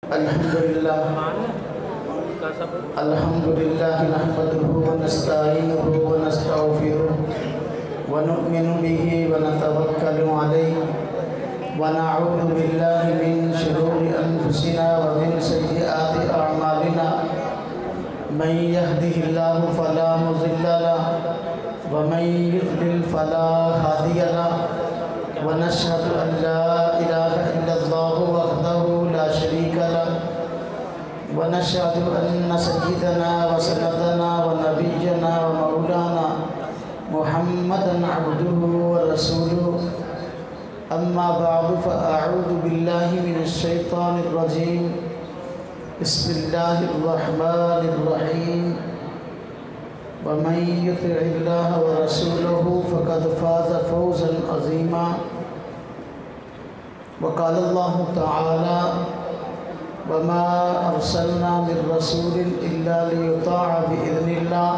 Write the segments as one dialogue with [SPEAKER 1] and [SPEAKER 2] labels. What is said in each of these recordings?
[SPEAKER 1] Alhamdulillah nahmaduhu wa nasta'inuhu wa nastaghfiruh wa nu'minu bihi wa natawakkalu alayhi wa na'udzu billahi min shururi anfusina wa min sayyiati a'malina man yahdihillahu fala mudilla lahu wa man yudlil fala hadiya lahu wa nashhadu an la ilaha illallah wahdahu la sharika lahu wa nashhadu anna sayyidana wa sanadana wa nabiyyana wa maulana Muhammadan abduhu wa rasuluhu amma ba'du fa a'udhu billahi minash shaitanir rajim bismillahir rahmanir rahim wa man yuti'illaha wa rasulahu faqad faza fawzan azima wa qala Allahu ta'ala وَمَا أَرْسَلْنَا مِن رَّسُولٍ إِلَّا لِيُطَاعَ بِإِذْنِ اللَّهِ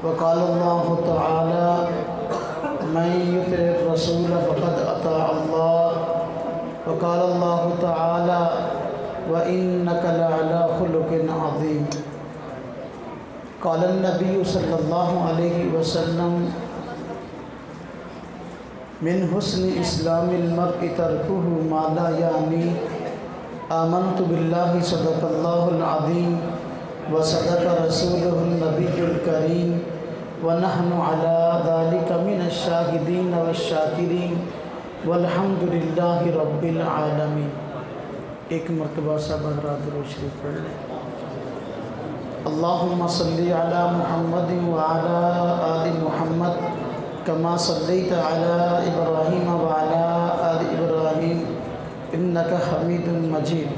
[SPEAKER 1] وقال الله تعالى من يطع الرسول فقد أطاع الله وقال الله تعالى وإنك لعلى خلق عظيم قال النبي صلى الله عليه وسلم من حسن إسلام المرء تركه ما لا يعني آمنت بالله صدق الله العظيم وصدق رسوله النبي الكريم ونحن على ذلك من الشاهدين والشاكرين والحمد لله رب العالمين۔ ایک مرتبہ سب حضرات درود شریف پڑھ لیں۔ اللہم صلی علی محمد وعلی آل محمد کما صلیت علی ابراہیم وعلی آل ابراہیم انک حمید مجید۔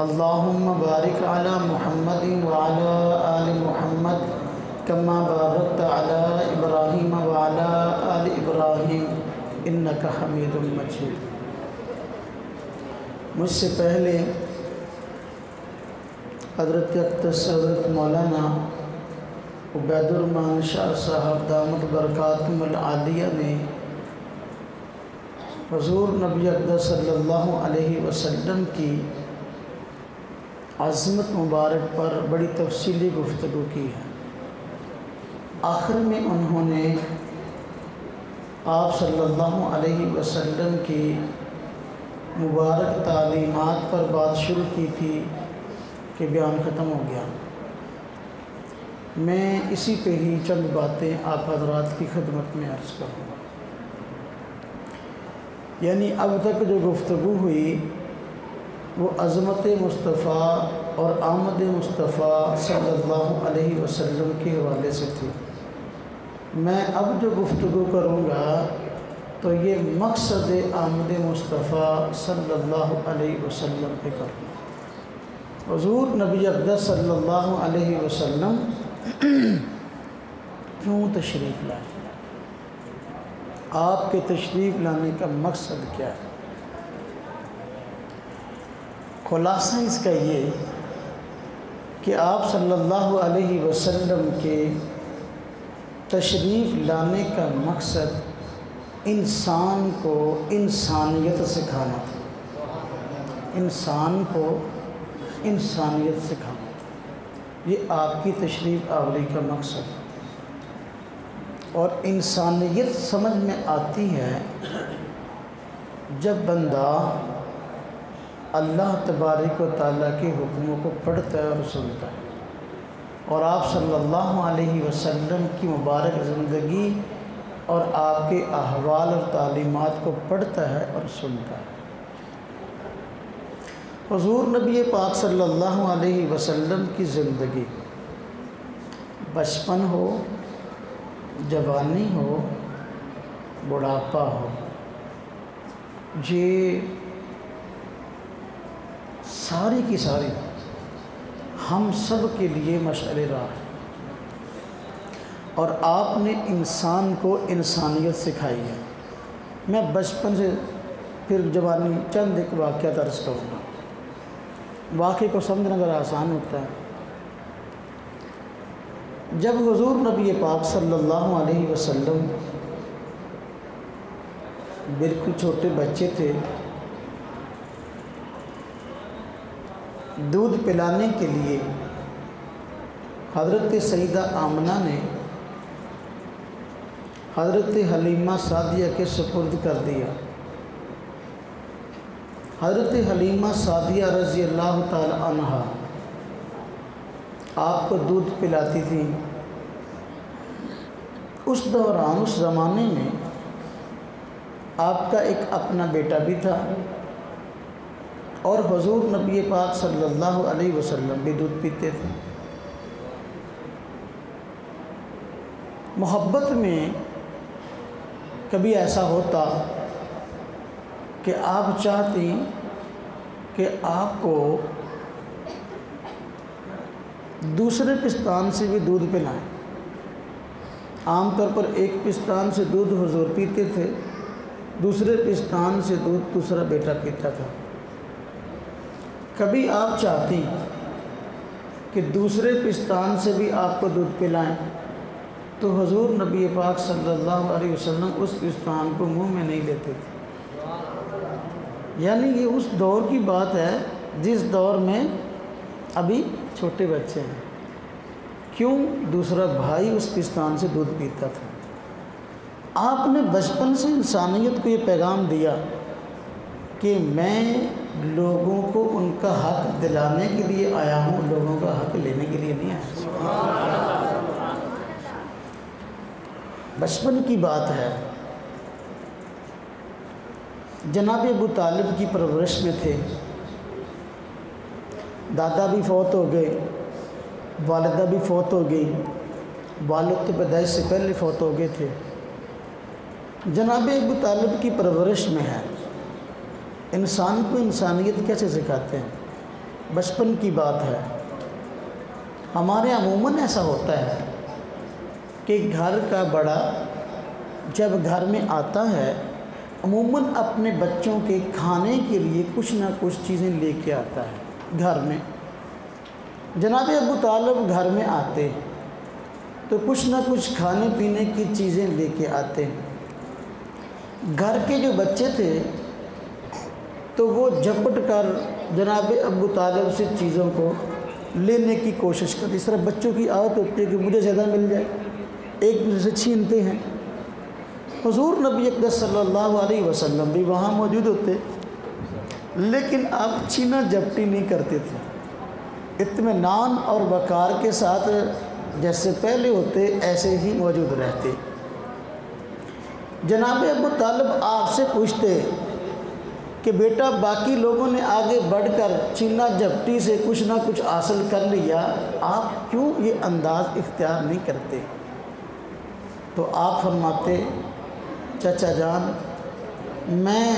[SPEAKER 1] اللہم بارک علی محمد وعلی آل محمد کما بارکت علی ابراہیم وعلی آل ابراہیم انک حمید مجید۔ مجھ سے پہلے حضرت اقدس حضرت مولانا عبید الرحمن شاہ صاحب دامت برکاتہم العالیہ نے حضور نبی اقدس صلی اللہ علیہ وسلم کی عظمت مبارک پر بڑی تفصیلی گفتگو کی ہے۔ آخر میں انہوں نے آپ صلی اللہ علیہ وسلم کی مبارک تعلیمات پر بات شروع کی تھی کہ بیان ختم ہو گیا۔ میں اسی پہ ہی چند باتیں آپ حضرات کی خدمت میں عرض کروں گا۔ یعنی اب تک جو گفتگو ہوئی وہ عظمت مصطفیٰ اور آمد مصطفیٰ صلی اللہ علیہ وسلم کے حوالے سے تھی۔ میں اب جو گفتگو کروں گا تو یہ مقصد آمد مصطفیٰ صلی اللہ علیہ وسلم پہ کروں گا۔ حضور نبی اقدس صلی اللہ علیہ وسلم کیوں تشریف لائے؟ آپ کے تشریف لانے کا مقصد کیا ہے؟ خلاصہ اس کا یہ کہ آپ صلی اللہ علیہ وسلم کے تشریف لانے کا مقصد انسان کو انسانیت سکھانا تھا۔ انسان کو انسانیت سکھانا تھا، یہ آپ کی تشریف آوری کا مقصد ہے۔ اور انسانیت سمجھ میں آتی ہے جب بندہ اللہ تبارک و تعالیٰ کے حکموں کو پڑھتا ہے اور سنتا ہے، اور آپ صلی اللہ علیہ وسلم کی مبارک زندگی اور آپ کے احوال اور تعلیمات کو پڑھتا ہے اور سنتا ہے۔ حضور نبی پاک صلی اللہ علیہ وسلم کی زندگی، بچپن ہو، جوانی ہو، بڑھاپا ہو، یہ ساری کی ساری ہم سب کے لیے مشعل راہ ہے۔ اور آپ نے انسان کو انسانیت سکھائی ہے۔ میں بچپن سے پھر جوانی چند ایک واقعہ عرض کروں گا، واقعے کو سمجھنا ذرا آسان ہوتا ہے۔ جب حضور نبی پاک صلی اللہ علیہ وسلم بالکل چھوٹے بچے تھے دودھ پلانے کے لیے حضرت سیدہ آمنہ نے حضرت حلیمہ سعدیہ کے سپرد کر دیا۔ حضرت حلیمہ سعدیہ رضی اللہ تعالی عنہا آپ کو دودھ پلاتی تھیں۔ اس دوران، اس زمانے میں آپ کا ایک اپنا بیٹا بھی تھا، اور حضور نبی پاک صلی اللہ علیہ وسلم بھی دودھ پیتے تھے۔ محبت میں کبھی ایسا ہوتا کہ آپ چاہتی کہ آپ کو دوسرے پستان سے بھی دودھ پلائیں۔ عام طور پر ایک پستان سے دودھ حضور پیتے تھے، دوسرے پستان سے دودھ دوسرا بیٹا پیتا تھا۔ کبھی آپ چاہتی کہ دوسرے پستان سے بھی آپ کو دودھ پلائیں، تو حضور نبی پاک صلی اللہ علیہ وسلم اس پستان کو منہ میں نہیں لیتے تھے۔ یعنی یہ اس دور کی بات ہے جس دور میں ابھی چھوٹے بچے ہیں، کیوں دوسرا بھائی اس پستان سے دودھ پیتا تھا۔ آپ نے بچپن سے انسانیت کو یہ پیغام دیا کہ میں لوگوں کو ان کا حق دلانے کے لیے آیا ہوں، لوگوں کا حق لینے کے لیے نہیں آیا۔ بچپن کی بات ہے۔ جناب ابو طالب کی پرورش میں تھے، دادا بھی فوت ہو گئے، والدہ بھی فوت ہو گئی، والد تو پیدائش سے پہلے فوت ہو گئے تھے۔ جناب ابو طالب کی پرورش میں ہے۔ انسان کو انسانیت کیسے سکھاتے ہیں؟ بچپن کی بات ہے۔ ہمارے عموماً ایسا ہوتا ہے کہ گھر کا بڑا جب گھر میں آتا ہے عموماً اپنے بچوں کے کھانے کے لیے کچھ نہ کچھ چیزیں لے کے آتا ہے گھر میں۔ جناب ابو طالب گھر میں آتے تو کچھ نہ کچھ کھانے پینے کی چیزیں لے کے آتے۔ گھر کے جو بچے تھے تو وہ جھپٹ کر جناب ابو طالب سے چیزوں کو لینے کی کوشش کرتے۔ اس طرح بچوں کی عادت ہوتی ہے کہ مجھے زیادہ مل جائے، ایک دوسرے سے چھینتے ہیں۔ حضور نبی اقدس صلی اللہ علیہ وسلم بھی وہاں موجود ہوتے، لیکن آپ چھینا جھپٹی نہیں کرتے تھے، اطمینان اور وقار کے ساتھ جیسے پہلے ہوتے ایسے ہی موجود رہتے۔ جناب ابو طالب آپ سے پوچھتے کہ بیٹا باقی لوگوں نے آگے بڑھ کر چھینا جھپٹی سے کچھ نہ کچھ حاصل کر لیا، آپ کیوں یہ انداز اختیار نہیں کرتے؟ تو آپ فرماتے چچا جان، میں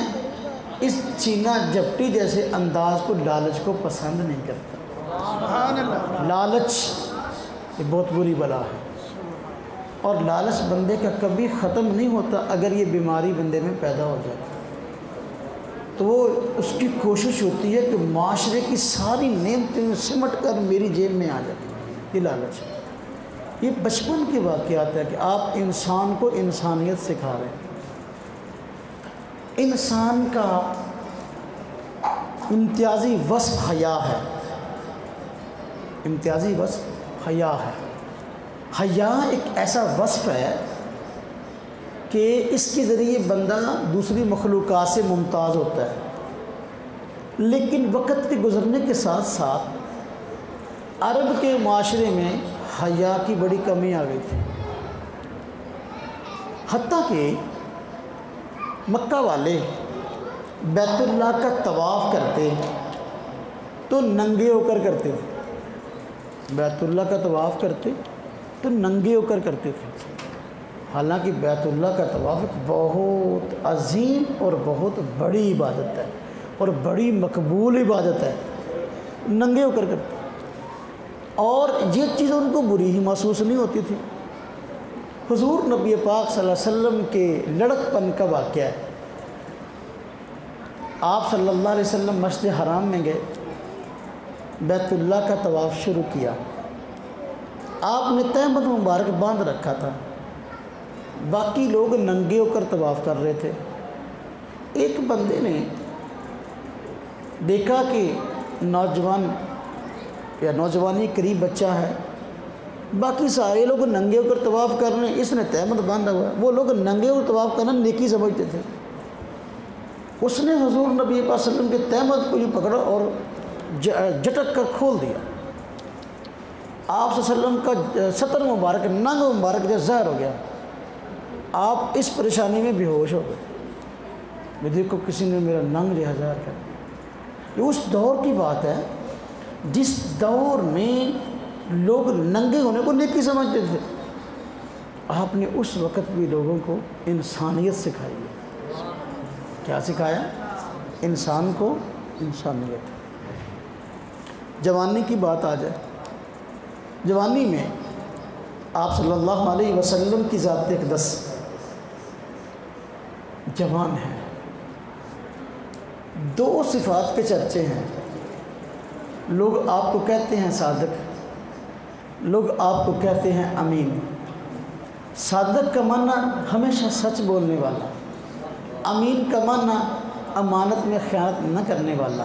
[SPEAKER 1] اس چھینا جھپٹی جیسے انداز کو، لالچ کو پسند نہیں کرتا۔ سبحان اللہ۔ لالچ یہ بہت بری بلا ہے، اور لالچ بندے کا کبھی ختم نہیں ہوتا۔ اگر یہ بیماری بندے میں پیدا ہو جائے تو وہ اس کی کوشش ہوتی ہے کہ معاشرے کی ساری نعمتیں سمٹ کر میری جیب میں آ جائے۔ یہ لالچ ہے۔ یہ بچپن کے واقعات ہے کہ آپ انسان کو انسانیت سکھا رہے ہیں۔ انسان کا امتیازی وصف حیا ہے، امتیازی وصف حیا ہے۔ حیا ایک ایسا وصف ہے کہ اس کے ذریعے بندہ دوسری مخلوقات سے ممتاز ہوتا ہے، لیکن وقت کے گزرنے کے ساتھ ساتھ عرب کے معاشرے میں حیا کی بڑی کمی آ گئی تھی۔ حتیٰ کہ مکہ والے بیت اللہ کا طواف کرتے تو ننگے ہو کر کرتے تھے، بیت اللہ کا طواف کرتے تو ننگے ہو کر کرتے تھے، حالانکہ بیت اللہ کا طواف بہت عظیم اور بہت بڑی عبادت ہے اور بڑی مقبول عبادت ہے، ننگے ہو کر کرتے، اور یہ چیز ان کو بری ہی محسوس نہیں ہوتی تھی۔ حضور نبی پاک صلی اللہ علیہ وسلم کے لڑکپن کا واقعہ ہے۔ آپ صلی اللہ علیہ وسلم مسجد حرام میں گئے، بیت اللہ کا طواف شروع کیا۔ آپ نے تہمت مبارک باندھ رکھا تھا، باقی لوگ ننگے ہو کر طواف کر رہے تھے۔ ایک بندے نے دیکھا کہ نوجوان یا نوجوانی قریب بچہ ہے، باقی سارے لوگ ننگے ہو کر طواف کر رہے ہیں، اس نے تہمت باندھا ہوا ہے۔ وہ لوگ ننگے ہو طواف کرنا نیکی سمجھتے تھے، اس نے حضور نبی پاک صلی اللہ علیہ وسلم کے تہمت کو یوں پکڑا اور جھٹک کر کھول دیا۔ آپ صلی اللہ علیہ وسلم کا سطر مبارک، ننگ مبارک جو ظاہر ہو گیا، آپ اس پریشانی میں بے ہوش ہو گئے کہ دیکھو کسی نے میرا ننگ جو ظاہر کر دیا۔ یہ اس دور کی بات ہے جس دور میں لوگ ننگے ہونے کو نیکی سمجھتے تھے۔ آپ نے اس وقت بھی لوگوں کو انسانیت سکھائی ہے۔ کیا سکھایا؟ انسان کو انسانیت۔ جوانی کی بات آ جائے، جوانی میں آپ صلی اللہ علیہ وسلم کی ذات اقدس جوان ہے۔ دو صفات کے چرچے ہیں، لوگ آپ کو کہتے ہیں صادق، لوگ آپ کو کہتے ہیں امین۔ صادق کا معنی ہمیشہ سچ بولنے والا، امین کا معنی امانت میں خیانت نہ کرنے والا۔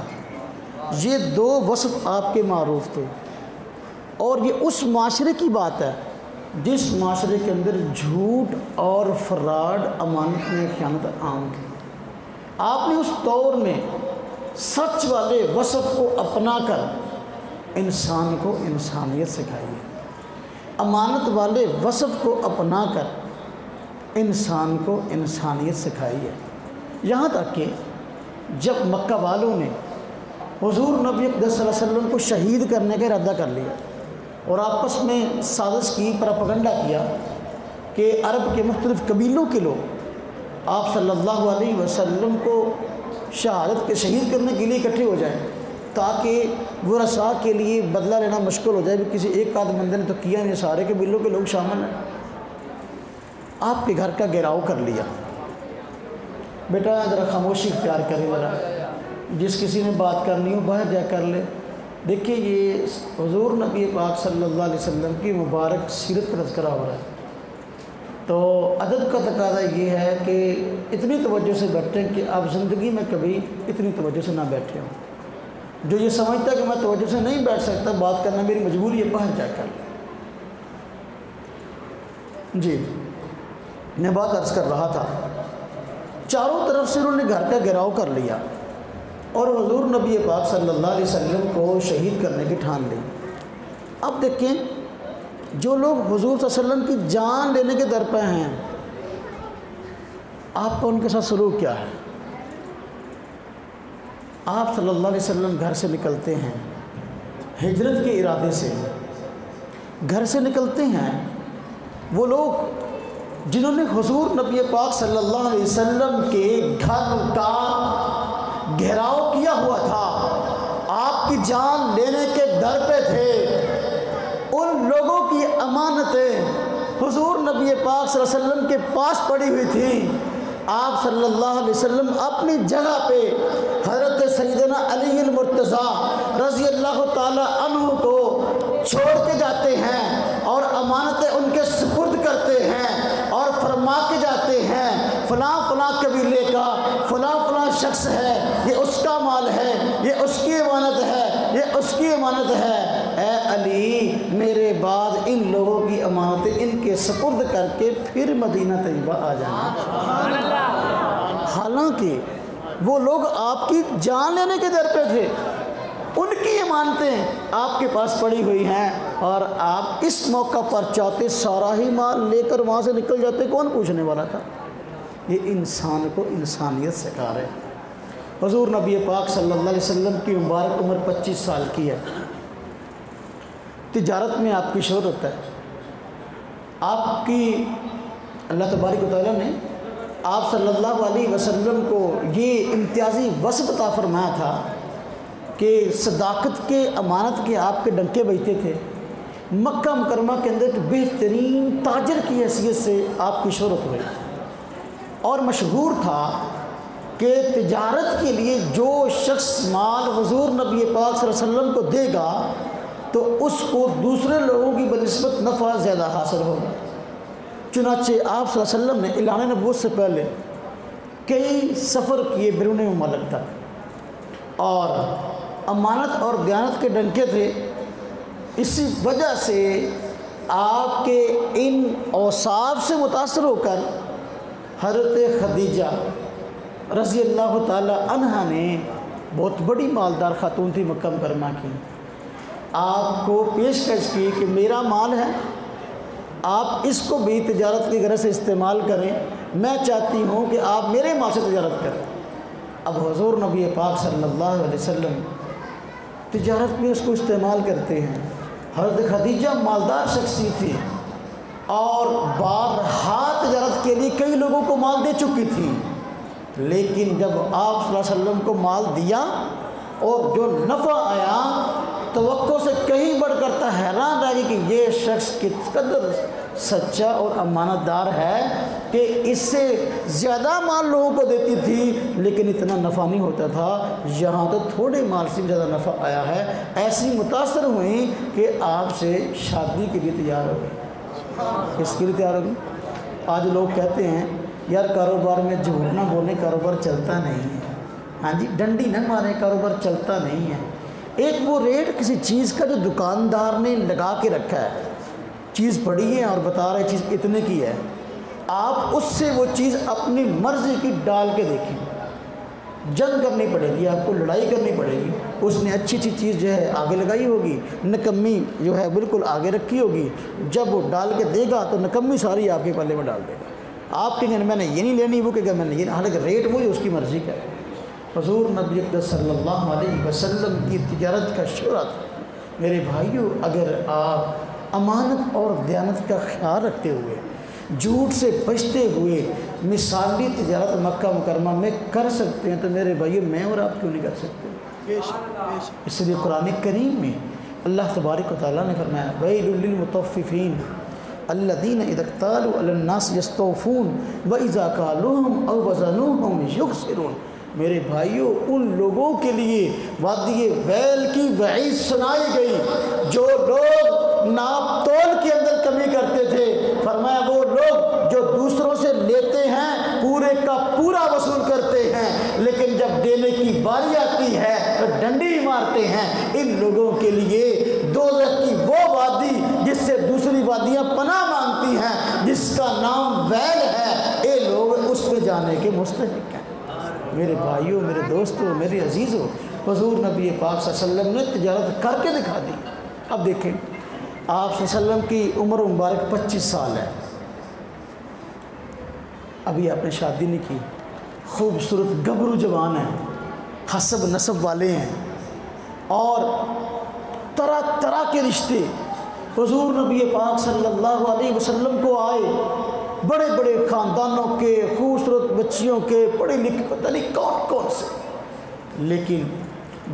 [SPEAKER 1] یہ دو وصف آپ کے معروف تھے، اور یہ اس معاشرے کی بات ہے جس معاشرے کے اندر جھوٹ اور فراڈ، امانت میں خیانت عام تھی۔ آپ نے اس دور میں سچ والے وصف کو اپنا کر انسان کو انسانیت سکھائی ہے، امانت والے وصف کو اپنا کر انسان کو انسانیت سکھائی ہے۔ یہاں تک کہ جب مکہ والوں نے حضور نبی اقدس صلی اللہ علیہ وسلم کو شہید کرنے کا ارادہ کر لیا اور آپس میں سازش کی، پروپیگنڈا کیا کہ عرب کے مختلف قبیلوں کے لوگ آپ صلی اللہ علیہ وسلم کو شہادت کے شہید کرنے کے لیے اکٹھے ہو جائیں تاکہ ورثاء کے لیے بدلہ لینا مشکل ہو جائے کہ کسی ایک آدھ بندے نے تو کیا نہیں، سارے قبیلوں کے لوگ شامل ہیں۔ آپ کے گھر کا گھیراؤ کر لیا، بیٹا ذرا خاموشی اختیار کریں، ذرا جس کسی نے بات کرنی ہو باہر جا کر لے۔ دیکھیے یہ حضور نبی پاک صلی اللہ علیہ وسلم کی مبارک سیرت کا تذکرہ ہو رہا ہے، تو ادب کا تقاضا یہ ہے کہ اتنی توجہ سے بیٹھیں کہ آپ زندگی میں کبھی اتنی توجہ سے نہ بیٹھے ہوں۔ جو یہ سمجھتا ہے کہ میں توجہ سے نہیں بیٹھ سکتا، بات کرنا میری مجبوری ہے، باہر جا کر جی میں بات عرض کر رہا تھا۔ چاروں طرف سے انہوں نے گھر کا گھیراؤ کر لیا اور حضور نبی پاک صلی اللہ علیہ وسلم کو شہید کرنے کی ٹھان لی۔ اب دیکھیں جو لوگ حضور صلی اللہ علیہ وسلم کی جان لینے کے در پہ ہیں، آپ کا ان کے ساتھ سلوک کیا ہے؟ آپ صلی اللہ علیہ وسلم گھر سے نکلتے ہیں، ہجرت کے ارادے سے گھر سے نکلتے ہیں۔ وہ لوگ جنہوں نے حضور نبی پاک صلی اللہ علیہ وسلم کے گھر کا گھیراؤ کیا ہوا تھا، آپ کی جان لینے کے در پہ تھے، ان لوگوں کی امانتیں حضور نبی پاک صلی اللہ علیہ وسلم کے پاس پڑی ہوئی تھیں۔ آپ صلی اللہ علیہ وسلم اپنی جگہ پہ حضرت سیدنا علی المرتضیٰ رضی اللہ تعالی عنہ کو چھوڑ کے جاتے ہیں اور امانتیں ان کے سپرد کرتے ہیں اور فرما کے جاتے ہیں فلاں فلاں قبیلے کا فلاں فلاں شخص ہے، یہ اس کا مال ہے، یہ اس کی امانت ہے، یہ اس کی امانت ہے۔ اے علی میرے بعد ان لوگوں کی امانتیں ان کے سپرد کر کے پھر مدینہ طیبہ آ جانا۔ حالانکہ وہ لوگ آپ کی جان لینے کے در پہ تھے، ان کی امانتیں آپ کے پاس پڑی ہوئی ہیں، اور آپ اس موقع پر چاہتے سارا ہی مال لے کر وہاں سے نکل جاتے، کون پوچھنے والا تھا؟ یہ انسان کو انسانیت سکھا رہے۔ حضور نبی پاک صلی اللہ علیہ وسلم کی مبارک عمر 25 سال کی ہے، تجارت میں آپ کی شہرت ہے، آپ کی اللہ تبارک و تعالیٰ نے آپ صلی اللہ علیہ وسلم کو یہ امتیازی وصف عطا فرمایا تھا کہ صداقت کے، امانت کے آپ کے ڈنکے بجتے تھے۔ مکہ مکرمہ کے اندر ایک بہترین تاجر کی حیثیت سے آپ کی شہرت ہوئی، اور مشہور تھا کہ تجارت کے لیے جو شخص مال حضور نبی پاک صلی اللہ علیہ وسلم کو دے گا تو اس کو دوسرے لوگوں کی بنسبت نفع زیادہ حاصل ہوگا۔ چنانچہ آپ صلی اللہ علیہ وسلم نے اعلان نبوت سے پہلے کئی سفر کیے بیرون ممالک تک، اور امانت اور دیانت کے ڈنکے تھے۔ اسی وجہ سے آپ کے ان اوصاف سے متاثر ہو کر حضرت خدیجہ رضی اللہ تعالی عنہا نے، بہت بڑی مالدار خاتون تھی مکہ مکرمہ کی، آپ کو پیشکش کی کہ میرا مال ہے، آپ اس کو بھی تجارت کی غرض سے استعمال کریں، میں چاہتی ہوں کہ آپ میرے مال سے تجارت کریں۔ اب حضور نبی پاک صلی اللہ علیہ وسلم تجارت میں اس کو استعمال کرتے ہیں۔ حضرت خدیجہ مالدار شخصیت تھی اور بارہا تجارت کے لیے کئی لوگوں کو مال دے چکی تھی، لیکن جب آپ صلی اللہ علیہ وسلم کو مال دیا اور جو نفع آیا توقع سے کہیں بڑھ کر تا حیران رہ گئی کہ یہ شخص کس قدر سچا اور امانت دار ہے کہ اس سے زیادہ مال لوگوں کو دیتی تھی لیکن اتنا نفع نہیں ہوتا تھا، یہاں تو تھوڑے مال سے زیادہ نفع آیا ہے۔ ایسی متاثر ہوئیں کہ آپ سے شادی کے لیے تیار ہو گئی۔ کس کے لیے تیار ہو گئی؟ آج لوگ کہتے ہیں یار کاروبار میں جھوٹ نہ بولیں، کاروبار چلتا نہیں ہے، ہاں جی ڈنڈی نہ ماریں، کاروبار چلتا نہیں ہے۔ ایک وہ ریٹ کسی چیز کا جو دکاندار نے لگا کے رکھا ہے، چیز پڑی ہے اور بتا رہے چیز اتنے کی ہے، آپ اس سے وہ چیز اپنی مرضی کی ڈال کے دیکھیں، جنگ کرنی پڑے گی، آپ کو لڑائی کرنی پڑے گی۔ اس نے اچھی اچھی چیز جو ہے آگے لگائی ہوگی، نکمی جو ہے بالکل آگے رکھی ہوگی، جب وہ ڈال کے دے گا تو نکمی ساری آپ کے پلے میں ڈال دے گا۔ آپ کہیں گے میں نے یہ نہیں لینی، وہ کہے گا میں نے یہ، حالانکہ ریٹ وہی اس کی مرضی کا ہے۔ حضور نبی اقدس صلی اللہ علیہ وسلم کی تجارت کا شعرہ تھا۔ میرے بھائیوں، اگر آپ امانت اور دیانت کا خیال رکھتے ہوئے، جھوٹ سے بچتے ہوئے مثالی تجارت مکہ مکرمہ میں کر سکتے ہیں تو میرے بھائیوں میں اور آپ کیوں نہیں کر سکتے؟ اس لیے قرآن کریم میں اللہ تبارک و تعالیٰ نے فرمایا وَيْلٌ لِّلْمُطَفِّفِينَ الَّذِينَ إِذَا اكْتَالُوا عَلَى النَّاسِ يَسْتَوْفُونَ وَإِذَا كَالُوهُمْ أَوْ وَزَنُوهُمْ يُخْسِرُونَ۔ میرے بھائیوں، ان لوگوں کے لیے وادی ویل کی وعید سنائی گئی جو لوگ ناپ تول کے اندر کمی کرتے تھے۔ فرمایا وہ لوگ جو دوسروں سے لیتے ہیں پورے کا پورا وصول کرتے ہیں لیکن جب دینے کی باری آتی ہے تو ڈنڈی مارتے ہیں۔ ان لوگوں کے لیے دوزخ کی وہ وادی جس سے دوسری وادیاں پناہ مانگتی ہیں، جس کا نام ویل ہے، یہ لوگ اس پہ جانے کے مستحق ہیں۔ میرے بھائیوں، میرے دوستوں، میرے عزیزوں، حضور نبی پاک صلی اللہ علیہ وسلم نے تجارت کر کے دکھا دی۔ اب دیکھیں، آپ صلی اللہ علیہ وسلم کی عمر مبارک 25 سال ہے، ابھی آپ نے شادی نہیں کی، خوبصورت گبرو جوان ہیں، حسب نسب والے ہیں اور طرح طرح کے رشتے حضور نبی پاک صلی اللہ علیہ وسلم کو آئے، بڑے بڑے خاندانوں کے، خوبصورت بچیوں کے، پڑھے لکھے پتہ نہیں کون کون سے، لیکن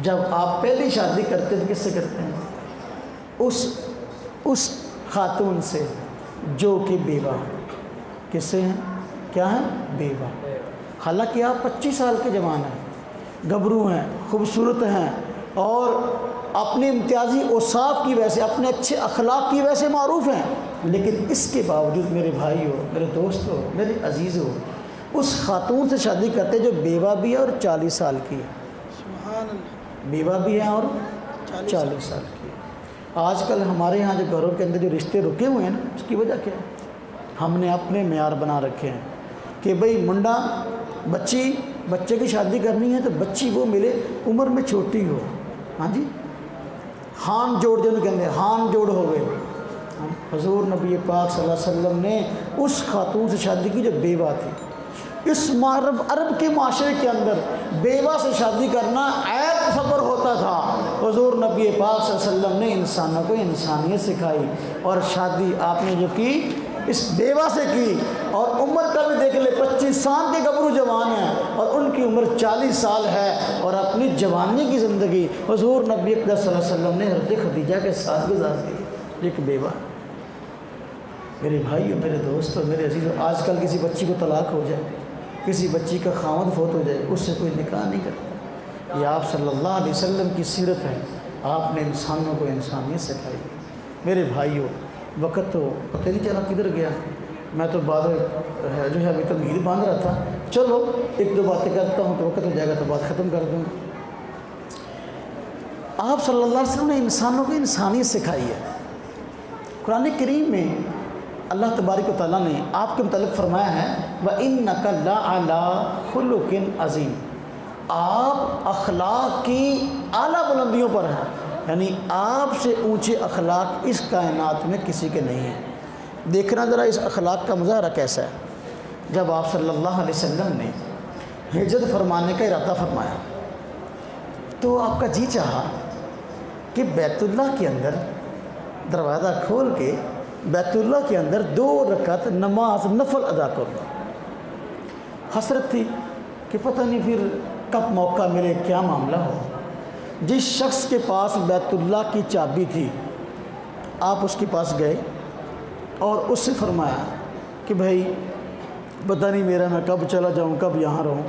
[SPEAKER 1] جب آپ پہلی شادی کرتے ہیں کس سے کرتے ہیں؟ اس خاتون سے جو کہ بیوہ، کس سے ہیں؟ کیا ہیں؟ بیوہ۔ حالانکہ آپ 25 سال کے جوان ہیں، گبرو ہیں، خوبصورت ہیں اور اپنے امتیازی اوصاف کی وجہ سے، اپنے اچھے اخلاق کی وجہ سے معروف ہیں، لیکن اس کے باوجود میرے بھائیوں، میرے دوستوں، میرے عزیزوں، اس خاتون سے شادی کرتے جو بیوہ بھی ہے اور 40 سال کی ہے۔ سبحان اللہ، بیوہ بھی ہے اور 40 سال کی ہے۔ آج کل ہمارے ہاں جو گھروں کے اندر جو رشتے رکے ہوئے ہیں نا، اس کی وجہ کیا ہے؟ ہم نے اپنے معیار بنا رکھے ہیں کہ بھئی منڈا بچے کی شادی کرنی ہے تو بچی وہ ملے عمر میں چھوٹی ہو، ہاں جی، ہان جوڑ جو کہتے ہیں، ہان جوڑ ہو گئے۔ حضور نبی پاک صلی اللہ علیہ وسلم نے اس خاتون سے شادی کی جو بیوہ تھی۔ اس عرب کے معاشرے کے اندر بیوہ سے شادی کرنا عیب تصور ہوتا تھا۔ حضور نبی پاک صلی اللہ علیہ وسلم نے انسانوں کو انسانیت سکھائی اور شادی آپ نے جو کی اس بیوہ سے کی، اور عمر کا بھی دیکھ لے، 25 سال کے گبرو جوان ہیں اور ان کی عمر 40 سال ہے، اور اپنی جوانی کی زندگی حضور نبی اقدس صلی اللہ علیہ وسلم نے حضرت خدیجہ کے ساتھ گزار دی، ایک بیوہ۔ میرے بھائیوں، میرے دوستوں، میرے عزیزوں، آج کل کسی بچی کو طلاق ہو جائے، کسی بچی کا خاوند فوت ہو جائے، اس سے کوئی نکاح نہیں کرتا۔ یہ آپ صلی اللہ علیہ وسلم کی سیرت ہے، آپ نے انسانوں کو انسانیت سکھائی۔ میرے بھائیوں، وقت تو پتہ نہیں چلا کدھر گیا، میں تو بعد جو ہے ابھی تمہید باندھ رہا تھا، چلو ایک دو باتیں کرتا ہوں تو وقت ہو جائے گا تو بات ختم کر دوں گا۔ آپ صلی اللہ علیہ وسلم نے انسانوں کو انسانیت سکھائی ہے۔ قرآن کریم میں اللہ تبارک و تعالیٰ نے آپ کے متعلق فرمایا ہے وَإِنَّكَ لَعَلَىٰ خُلُقٍ عَظِيمٍ، آپ اخلاق کی اعلیٰ بلندیوں پر ہیں، یعنی آپ سے اونچے اخلاق اس کائنات میں کسی کے نہیں ہیں۔ دیکھنا ذرا اس اخلاق کا مظاہرہ کیسا ہے۔ جب آپ صلی اللہ علیہ وسلم نے ہجرت فرمانے کا ارادہ فرمایا تو آپ کا جی چاہا کہ بیت اللہ کے اندر دروازہ کھول کے بیت اللہ کے اندر 2 رکعت نماز نفل ادا کروں۔ حسرت تھی کہ پتہ نہیں پھر کب موقع ملے، کیا معاملہ ہو۔ جس شخص کے پاس بیت اللہ کی چابی تھی آپ اس کے پاس گئے اور اس سے فرمایا کہ بھائی پتہ نہیں میرا میں کب چلا جاؤں، کب یہاں رہوں،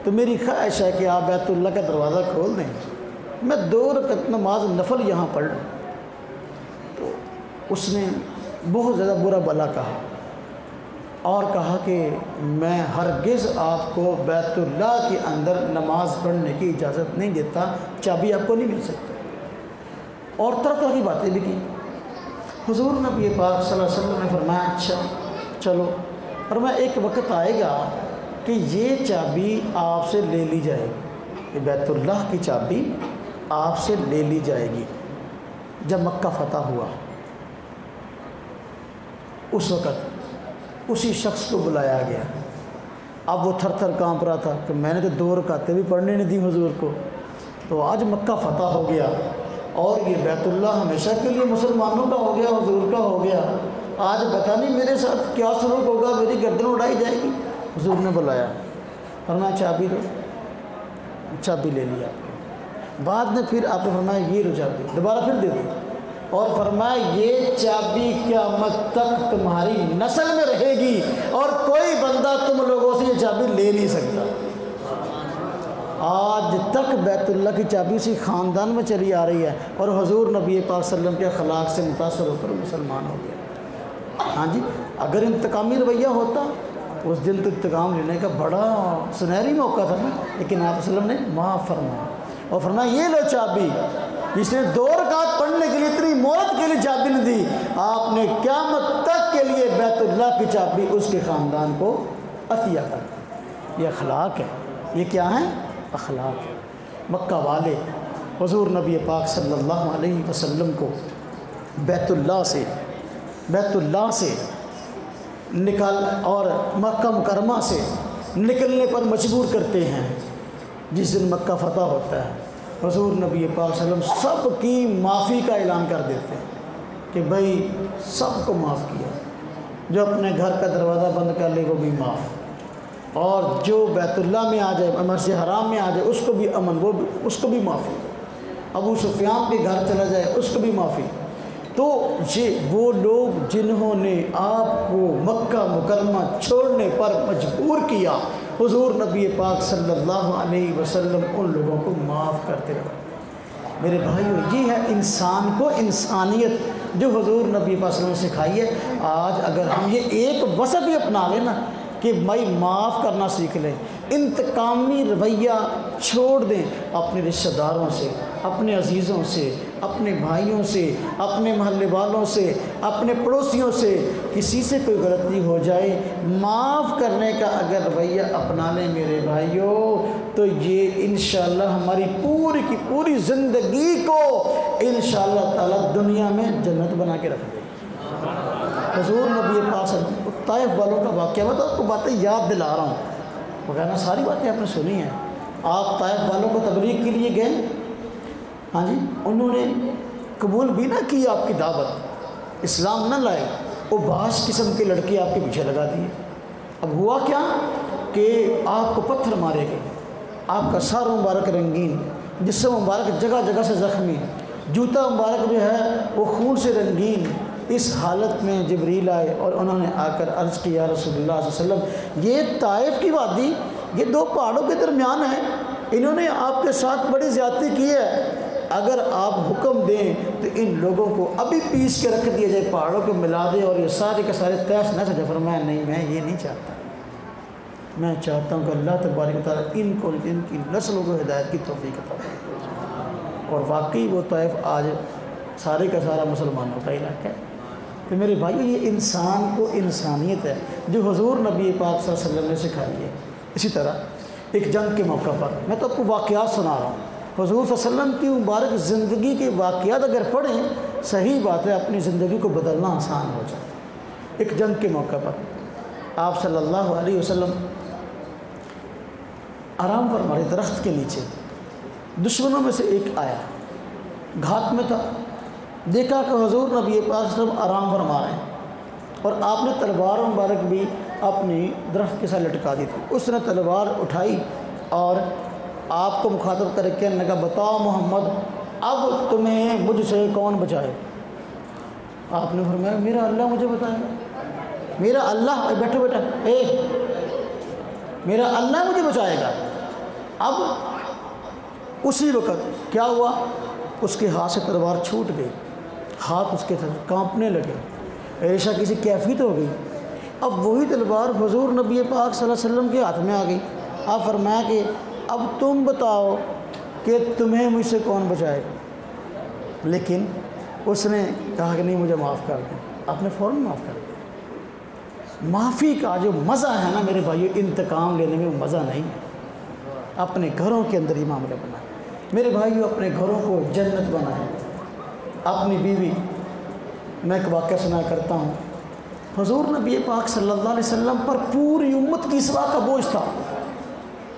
[SPEAKER 1] تو میری خواہش ہے کہ آپ بیت اللہ کا دروازہ کھول دیں، میں 2 رکعت نماز نفل یہاں پڑھ لوں۔ تو اس نے بہت زیادہ برا بلا کہا اور کہا کہ میں ہرگز آپ کو بیت اللہ کے اندر نماز پڑھنے کی اجازت نہیں دیتا، چابی آپ کو نہیں مل سکتی، اور طرح طرح کی باتیں بھی کی۔ حضور نبی پاک صلی اللہ علیہ وسلم نے فرمایا اچھا چلو، فرمایا ایک وقت آئے گا کہ یہ چابی آپ سے لے لی جائے گی، یہ بیت اللہ کی چابی آپ سے لے لی جائے گی۔ جب مکہ فتح ہوا اس وقت اسی شخص کو بلایا گیا۔ اب وہ تھر تھر کانپ رہا تھا کہ میں نے تو 2 رکعتیں بھی پڑھنے نہیں دی حضور کو، تو آج مکہ فتح ہو گیا اور یہ بیت اللہ ہمیشہ کے لیے مسلمانوں کا ہو گیا، حضور کا ہو گیا، آج پتہ نہیں میرے ساتھ کیا سلوک ہوگا، میری گردن اڑائی جائے گی۔ حضور نے بلایا، فرمایا چابی دو، چابی لے لیا۔ بعد میں پھر آپ نے فرمایا یہ لو چابی، دوبارہ پھر دے دی اور فرمایا یہ چابی قیامت تک تمہاری نسل میں رہے گی اور کوئی بندہ تم لوگوں سے یہ چابی لے نہیں سکتا۔ آج تک بیت اللہ کی چابی اسی خاندان میں چلی آ رہی ہے اور حضور نبی پاک صلی اللہ علیہ وسلم کے اخلاق سے متاثر ہو کر مسلمان ہو گیا۔ ہاں جی، اگر انتقامی رویہ ہوتا اس دن تو انتقام لینے کا بڑا سنہری موقع تھا نا، لیکن آپ صلی اللہ علیہ وسلم نے معاف فرمایا اور فرمایا یہ لو چابی، جس نے 2 رکعت پڑھنے کے لیے اتنی مہلت کے لیے چابی نہیں دی، آپ نے قیامت تک کے لیے بیت اللہ کی چابی اس کے خاندان کو عطیہ کر دی۔ یہ اخلاق ہے، یہ کیا ہے؟ اخلاق ہے۔ مکہ والے حضور نبی پاک صلی اللہ علیہ وسلم کو بیت اللہ سے نکال اور مکہ مکرمہ سے نکلنے پر مجبور کرتے ہیں۔ جس دن مکہ فتح ہوتا ہے حضور نبی پاک صلی اللہ علیہ وسلم سب کی معافی کا اعلان کر دیتے ہیں کہ بھائی سب کو معاف کیا، جو اپنے گھر کا دروازہ بند کر لے وہ بھی معاف، اور جو بیت اللہ میں آ جائے، مسجد حرام میں آ جائے اس کو بھی امن، وہ اس کو بھی معافی، ابو سفیان کے گھر چلا جائے اس کو بھی معافی۔ تو یہ وہ لوگ جنہوں نے آپ کو مکہ مکرمہ چھوڑنے پر مجبور کیا، حضور نبی پاک صلی اللہ علیہ وسلم ان لوگوں کو معاف کرتے رہے۔ میرے بھائیو، یہ ہے انسان کو انسانیت جو حضور نبی پاک صلی اللہ علیہ وسلم نے سکھائی ہے۔ آج اگر ہم یہ ایک وصف بھی اپنا لیں نا کہ بھائی معاف کرنا سیکھ لیں، انتقامی رویہ چھوڑ دیں، اپنے رشتہ داروں سے، اپنے عزیزوں سے، اپنے بھائیوں سے، اپنے محلے والوں سے، اپنے پڑوسیوں سے کسی سے کوئی غلطی ہو جائے، معاف کرنے کا اگر رویہ اپنا لیں میرے بھائیوں، تو یہ انشاءاللہ ہماری پوری کی پوری زندگی کو انشاءاللہ تعالی دنیا میں جنت بنا کے رکھ دے۔ حضور نبی پاک صلی اللہ علیہ وسلم طائف والوں کا واقعہ، میں تو آپ کو باتیں یاد دلا رہا ہوں، وغیرہ ساری باتیں آپ نے سنی ہیں۔ آپ طائف والوں کو تبلیغ کے لیے گئے، ہاں جی، انہوں نے قبول بھی نہ کی آپ کی دعوت، اسلام نہ لائے، وہ بعض قسم کے لڑکے آپ کے پیچھے لگا دیے۔ اب ہوا کیا کہ آپ کو پتھر مارے گئے، آپ کا سر مبارک رنگین، جسم مبارک جگہ جگہ سے زخمی، جوتا مبارک جو ہے وہ خون سے رنگین۔ اس حالت میں جبریل آئے اور انہوں نے آ کر عرض کیا رسول اللہ صلی اللہ علیہ وسلم، یہ طائف کی وادی یہ 2 پہاڑوں کے درمیان ہے، انہوں نے آپ کے ساتھ بڑی زیادتی کی ہے، اگر آپ حکم دیں تو ان لوگوں کو ابھی پیس کے رکھ دیا جائے، پہاڑوں کو ملا دیں اور یہ سارے کے سارے تیس نہ سجا۔ فرمایا نہیں، میں یہ نہیں چاہتا، میں چاہتا ہوں کہ اللہ تبارک و تعالیٰ ان کو، ان کی نسلوں کو ہدایت کی توفیق عطا فرمائے۔ اور واقعی وہ طائف آج سارے کا سارا مسلمانوں کا علاقہ ہے۔ تو میرے بھائیو یہ انسان کو انسانیت ہے جو حضور نبی پاک صلی اللہ علیہ وسلم نے سکھائی ہے۔ اسی طرح ایک جنگ کے موقع پر میں تو آپ کو واقعات سنا رہا ہوں، حضور صلی اللہ علیہ وسلم کی مبارک زندگی کے واقعات اگر پڑھیں صحیح بات ہے اپنی زندگی کو بدلنا آسان ہو جائے۔ ایک جنگ کے موقع پر آپ صلی اللہ علیہ وسلم آرام فرما رہے درخت کے نیچے، دشمنوں میں سے ایک آیا، گھات میں تھا، دیکھا کہ حضور نبی پاک صلی اللہ علیہ وسلم آرام فرما رہے ہیں اور آپ نے تلوار مبارک بھی اپنی درخت کے ساتھ لٹکا دی تھی۔ اس نے تلوار اٹھائی اور آپ کو مخاطب کر کے کہنے لگا بتاؤ محمد اب تمہیں مجھ سے کون بچائے؟ آپ نے فرمایا میرا اللہ مجھے بتائے گا، میرا اللہ، بیٹھو بیٹا، میرا اللہ مجھے بچائے گا۔ اب اسی وقت کیا ہوا، اس کے ہاتھ سے تلوار چھوٹ گئی، ہاتھ اس کے کانپنے لگے، ایسا کسی کیفیت ہو گئی۔ اب وہی تلوار حضور نبی پاک صلی اللہ علیہ وسلم کے ہاتھ میں آ گئی۔ آپ فرمایا کہ اب تم بتاؤ کہ تمہیں مجھ سے کون بچائے گا؟ لیکن اس نے کہا کہ نہیں مجھے معاف کر دیں۔ آپ نے فوراً معاف کر دیا۔ معافی کا جو مزہ ہے نا میرے بھائیو، انتقام لینے میں وہ مزہ نہیں ہے۔ اپنے گھروں کے اندر ہی معاملہ بنائیں میرے بھائیو، اپنے گھروں کو جنت بنائیں۔ اپنی بیوی، میں ایک واقعہ سنا کرتا ہوں، حضور نبی پاک صلی اللہ علیہ وسلم پر پوری امت کی اصلاح کا بوجھ تھا،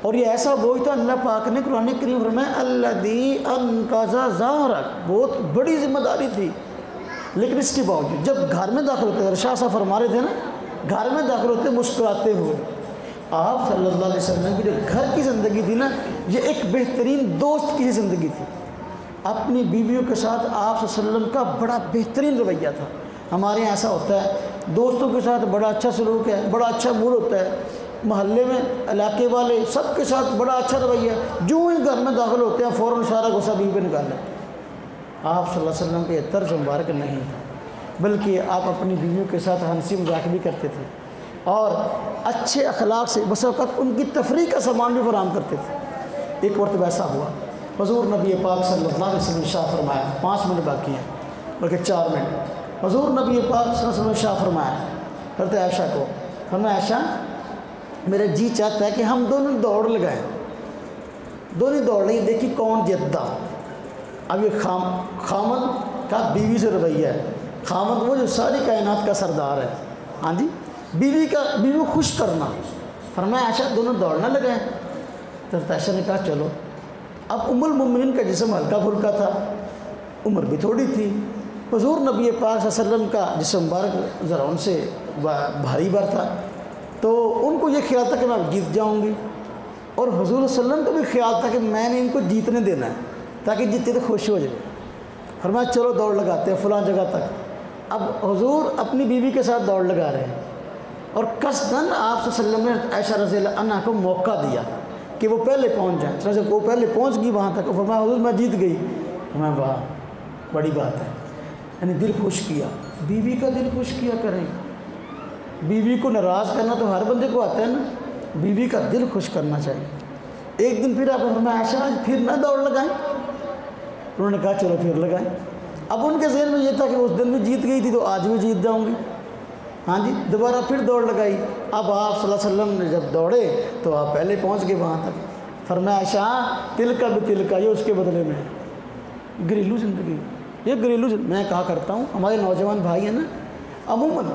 [SPEAKER 1] اور یہ ایسا بوجھ تھا اللہ پاک نے قرآن کریم فرمایا الذی انقض ظہرک، بہت بڑی ذمہ داری تھی۔ لیکن اس کے باوجود جب گھر میں داخل ہوتے، شاہ صاحب فرما رہے تھے نا، گھر میں داخل ہوتے مسکراتے ہوئے، آپ صلی اللہ علیہ وسلم کی جو گھر کی زندگی تھی نا، یہ ایک بہترین دوست کی زندگی تھی۔ اپنی بیویوں کے ساتھ آپ صلی اللہ علیہ وسلم کا بڑا بہترین رویہ تھا۔ ہمارے یہاں ایسا ہوتا ہے، دوستوں کے ساتھ بڑا اچھا سلوک ہے، بڑا اچھا موڈ ہوتا ہے، محلے میں علاقے والے سب کے ساتھ بڑا اچھا رویہ ہے، جو ہی گھر میں داخل ہوتے ہیں فوراً سارا غصہ بیوی پہ نکال لیتے ہیں۔ آپ صلی اللہ علیہ وسلم کے یہ طرز مبارک نہیں تھا، بلکہ آپ اپنی بیویوں کے ساتھ ہنسی مذاق بھی کرتے تھے اور اچھے اخلاق سے بس وقت ان کی تفریح کا سامان بھی فراہم کرتے تھے۔ ایک مرتبہ ایسا ہوا، حضور نبی پاک صلی اللہ علیہ وسلم شاہ فرمایا، 5 منٹ باقی ہیں بلکہ 4 منٹ، حضور نبی پاک صلی اللہ علیہ وسلم شاہ فرمایا حضرت عائشہ کو، فرمایا عائشہ میرا جی چاہتا ہے کہ ہم دونوں دوڑ لگائیں، دونوں دوڑ لیں، دیکھیں کون جیتتا۔ اب یہ خامد کا بیوی سے رویہ ہے، خامد وہ جو ساری کائنات کا سردار ہے، ہاں جی، بیوی کو خوش کرنا۔ فرمایا عائشہ دونوں دوڑنا لگائیں۔ تو عائشہ نے کہا چلو۔ اب ام المومنین کا جسم ہلکا پھلکا تھا، عمر بھی تھوڑی تھی، حضور نبی پاک صلی اللہ علیہ وسلم کا جسم مبارک ذرا ان سے بھاری بھر تھا، تو ان کو یہ خیال تھا کہ میں جیت جاؤں گی، اور حضور صلی اللہ علیہ وسلم کو بھی خیال تھا کہ میں نے ان کو جیتنے دینا ہے تاکہ جیتے تو خوش ہو جائے۔ فرمایا چلو دوڑ لگاتے ہیں فلاں جگہ تک۔ اب حضور اپنی بیوی کے ساتھ دوڑ لگا رہے ہیں، اور قصداً آپ صلی اللہ علیہ وسلم نے عائشہ رضی اللہ عنہا کو موقع دیا کہ وہ پہلے پہنچ جائیں۔ چنانچہ وہ پہلے پہنچ گئی وہاں تک، فرمایا حضور میں جیت گئی۔ فرمایا واہ بڑی بات ہے، یعنی دل خوش کیا، بیوی کا دل خوش کیا کریں۔ بیوی کو ناراض کرنا تو ہر بندے کو آتا ہے نا، بیوی کا دل خوش کرنا چاہیے۔ ایک دن پھر آپ نے فرمایا عائشہ آج پھر نہ دوڑ لگائیں؟ انہوں نے کہا چلو پھر لگائیں۔ اب ان کے ذہن میں یہ تھا کہ اس دن بھی جیت گئی تھی تو آج بھی جیت جاؤں گی، ہاں جی، دوبارہ پھر دوڑ لگائی۔ اب آپ صلی اللہ علیہ وسلم نے جب دوڑے تو آپ پہلے پہنچ گئے وہاں تک۔ فرمایا عائشہ تل کا بھی تل کا، یہ اس کے بدلے میں گھریلو زندگی، یہ گھریلو میں کہا کرتا ہوں ہمارے نوجوان بھائی ہیں نا، عموماً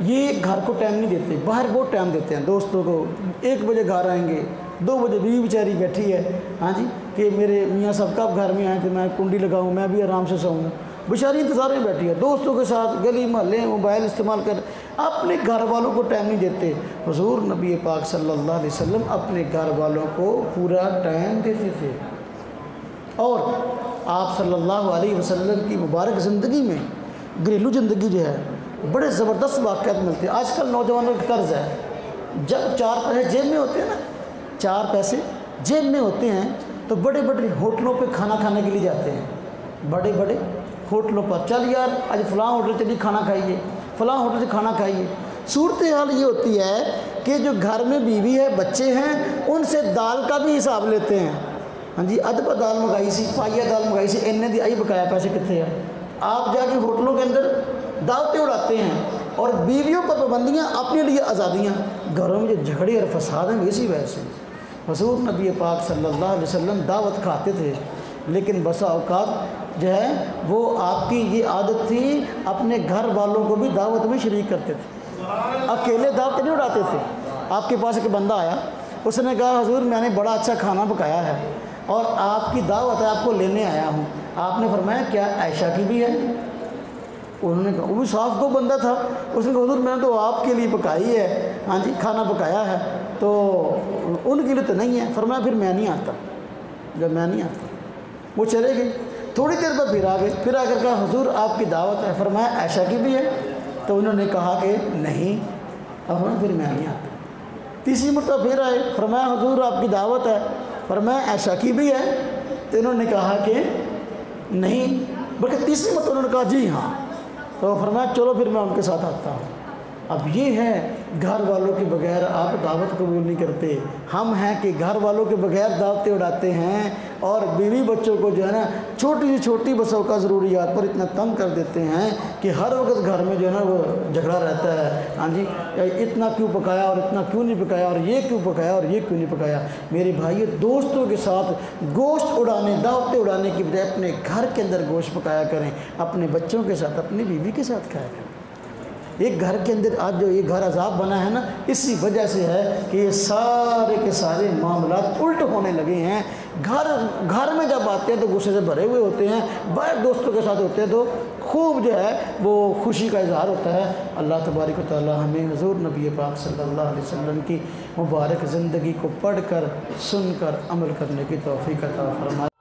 [SPEAKER 1] یہ گھر کو ٹائم نہیں دیتے، باہر بہت ٹائم دیتے ہیں دوستوں کو۔ 1 بجے گھر آئیں گے، 2 بجے بیوی بیچاری بیٹھی ہے، ہاں جی، کہ میرے میاں صاحب کب گھر میں آئیں کہ میں کنڈی لگاؤں، میں بھی آرام سے سوؤں، بیچاری انتظار میں بیٹھی ہے، دوستوں کے ساتھ گلی محلے موبائل استعمال کر اپنے گھر والوں کو ٹائم نہیں دیتے۔ حضور نبی پاک صلی اللہ علیہ وسلم اپنے گھر والوں کو پورا ٹائم دیتے تھے، اور آپ صلی اللہ علیہ وسلم کی مبارک زندگی میں گھریلو زندگی جو ہے بڑے زبردست واقعات ملتے ہیں۔ آج کل نوجوانوں کا قرض ہے، جب 4 پیسے جیب میں ہوتے ہیں نا، 4 پیسے جیب میں ہوتے ہیں تو بڑے بڑے ہوٹلوں پہ کھانا کھانے کے لیے جاتے ہیں، بڑے بڑے ہوٹلوں پر، چل یار آج فلاں ہوٹل چلیے کھانا کھائیے، فلاں ہوٹل سے کھانا کھائیے۔ صورتحال یہ ہوتی ہے کہ جو گھر میں بیوی ہے بچے ہیں ان سے دال کا بھی حساب لیتے ہیں، ہاں جی ادھا دال منگائی سی، پائیا دال منگائی سی، انہیں دی آئی بقایا پیسے کتنے ہیں؟ آپ جا کے ہوٹلوں کے اندر دعوتیں اڑاتے ہیں اور بیویوں پر پابندیاں، اپنے لیے آزادیاں، گھروں میں جو جھگڑے اور فساد ہیں اسی وجہ سے۔ حضور نبی پاک صلی اللہ علیہ وسلم دعوت کھاتے تھے، لیکن بسا اوقات جو ہے وہ آپ کی یہ عادت تھی اپنے گھر والوں کو بھی دعوت میں شریک کرتے تھے، اکیلے دعوت نہیں اڑاتے تھے۔ آپ کے پاس ایک بندہ آیا، اس نے کہا حضور میں نے بڑا اچھا کھانا پکایا ہے اور آپ کی دعوت ہے، آپ کو لینے آیا ہوں۔ آپ نے فرمایا کیا عائشہ کی بھی ہے؟ انہوں نے کہا، وہ بھی صاف کو بندہ تھا، اس نے کہا حضور میں نے تو آپ کے لیے پکائی ہے، ہاں جی کھانا پکایا ہے، تو ان کے لیے تو نہیں ہے۔ فرمایا پھر میں نہیں آتا، جب میں نہیں آتا۔ وہ چلے گئے، تھوڑی دیر بعد پھر آ گئے، پھر آ کر کہا حضور آپ کی دعوت ہے، فرمایا عائشہ کی بھی ہے؟ تو انہوں نے کہا کہ نہیں، اب پھر میں نہیں آتا۔ تیسری مرتبہ پھر آئے، فرمایا حضور آپ کی دعوت ہے، فرمایا عائشہ کی بھی ہے؟ تو انہوں نے کہا کہ نہیں، بلکہ تیسری مرتبہ انہوں نے کہا جی ہاں۔ تو فرمایا چلو پھر میں ان کے ساتھ آتا ہوں۔ اب یہ ہے گھر والوں کے بغیر آپ دعوت قبول نہیں کرتے، ہم ہیں کہ گھر والوں کے بغیر دعوتیں اڑاتے ہیں اور بیوی بچوں کو جو ہے نا چھوٹی سی چھوٹی بسوں کا ضروریات پر اتنا تنگ کر دیتے ہیں کہ ہر وقت گھر میں جو ہے نا وہ جھگڑا رہتا ہے، ہاں جی اتنا کیوں پکایا اور اتنا کیوں نہیں پکایا اور یہ کیوں پکایا اور یہ کیوں نہیں پکایا۔ میرے بھائی دوستوں کے ساتھ گوشت اڑانے، دعوتیں اڑانے کی بجائے اپنے گھر کے اندر گوشت پکایا کریں، اپنے بچوں کے ساتھ، اپنی بیوی کے ساتھ کھایا کریں۔ ایک گھر کے اندر آج جو یہ گھر عذاب بنا ہے نا، اسی وجہ سے ہے کہ یہ سارے کے سارے معاملات الٹ ہونے لگے ہیں۔ گھر میں جب آتے ہیں تو غصے سے بھرے ہوئے ہوتے ہیں، باہر دوستوں کے ساتھ ہوتے ہیں تو خوب جو ہے وہ خوشی کا اظہار ہوتا ہے۔ اللہ تبارک و تعالی ہمیں حضور نبی پاک صلی اللہ علیہ وسلم کی مبارک زندگی کو پڑھ کر، سن کر، عمل کرنے کی توفیق عطا فرمائے۔